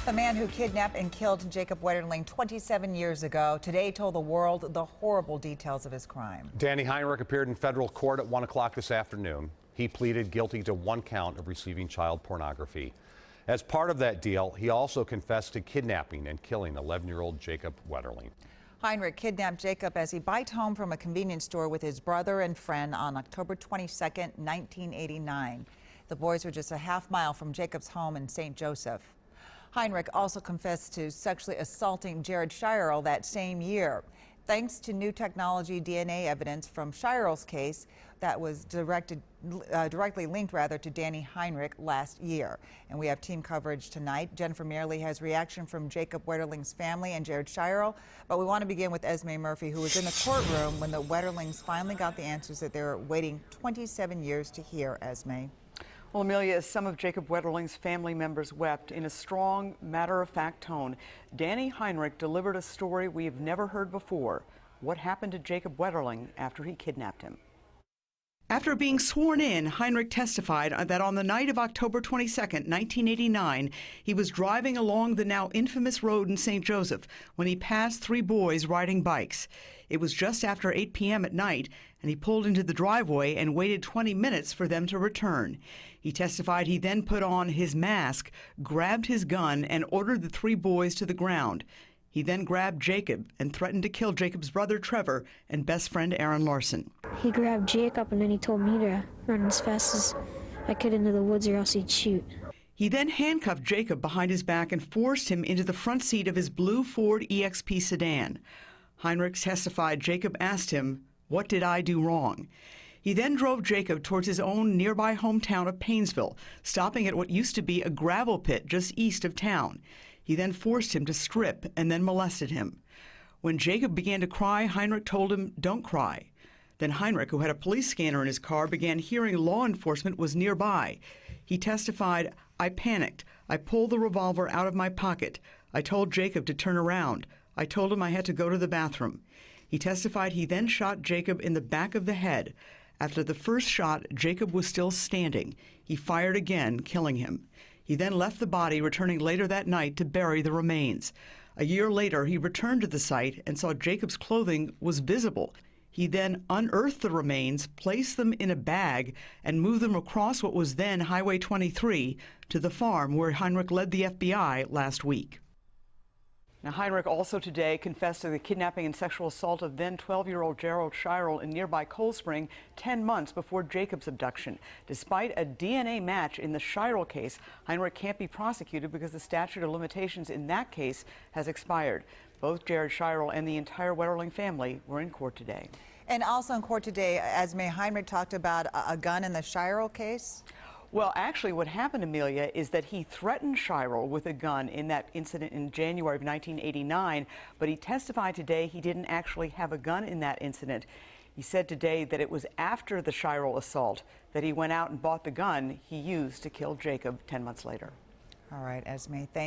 The man who kidnapped and killed Jacob Wetterling 27 years ago today told the world the horrible details of his crime. Danny Heinrich appeared in federal court at 1 o'clock this afternoon. He pleaded guilty to 1 count of receiving child pornography. As part of that deal, he also confessed to kidnapping and killing 11-year-old Jacob Wetterling. Heinrich kidnapped Jacob as he biked home from a convenience store with his brother and friend on October 22, 1989. The boys were just a half-mile from Jacob's home in St. Joseph. Heinrich also confessed to sexually assaulting Jared Shirel that same year. Thanks to new technology, DNA evidence from Shirel's case that was directly linked to Danny Heinrich last year. And we have team coverage tonight. Jennifer Mearley has reaction from Jacob Wetterling's family and Jared Shirel. But we want to begin with Esme Murphy, who was in the courtroom when the Wetterlings finally got the answers that they were waiting 27 years to hear. Esme. Well, Amelia, as some of Jacob Wetterling's family members wept in a strong, matter-of-fact tone, Danny Heinrich delivered a story we have never heard before. What happened to Jacob Wetterling after he kidnapped him? After being sworn in, Heinrich testified that on the night of October 22, 1989, he was driving along the now infamous road in St. Joseph when he passed 3 boys riding bikes. It was just after 8 p.m. at night, and he pulled into the driveway and waited 20 minutes for them to return. He testified he then put on his mask, grabbed his gun, and ordered the 3 boys to the ground. He then grabbed Jacob and threatened to kill Jacob's brother Trevor and best friend Aaron Larson. He grabbed Jacob and then he told me to run as fast as I could into the woods or else he'd shoot. He then handcuffed Jacob behind his back and forced him into the front seat of his blue Ford EXP sedan. Heinrich testified Jacob asked him, "What did I do wrong?" He then drove Jacob towards his own nearby hometown of Painesville, stopping at what used to be a gravel pit just east of town. He then forced him to strip and then molested him. When Jacob began to cry, Heinrich told him, "Don't cry." Then Heinrich, who had a police scanner in his car, began hearing law enforcement was nearby. He testified, "I panicked. I pulled the revolver out of my pocket. I told Jacob to turn around. I told him I had to go to the bathroom." He testified he then shot Jacob in the back of the head. After the first shot, Jacob was still standing. He fired again, killing him. He then left the body, returning later that night to bury the remains. A year later, he returned to the site and saw Jacob's clothing was visible. He then unearthed the remains, placed them in a bag, and moved them across what was then Highway 23 to the farm where Heinrich led the FBI last week. Now, Heinrich also today confessed to the kidnapping and sexual assault of then 12-year-old Jared Shirel in nearby Cold Spring 10 months before Jacob's abduction. Despite a DNA match in the Shirel case, Heinrich can't be prosecuted because the statute of limitations in that case has expired. Both Jared Shirel and the entire Wetterling family were in court today. And also in court today, Esme, Heinrich talked about a gun in the Shirel case. Well, actually, what happened, Amelia, is that he threatened Shirel with a gun in that incident in January of 1989, but he testified today he didn't actually have a gun in that incident. He said today that it was after the Shirel assault that he went out and bought the gun he used to kill Jacob 10 months later. All right, Esme, thank you.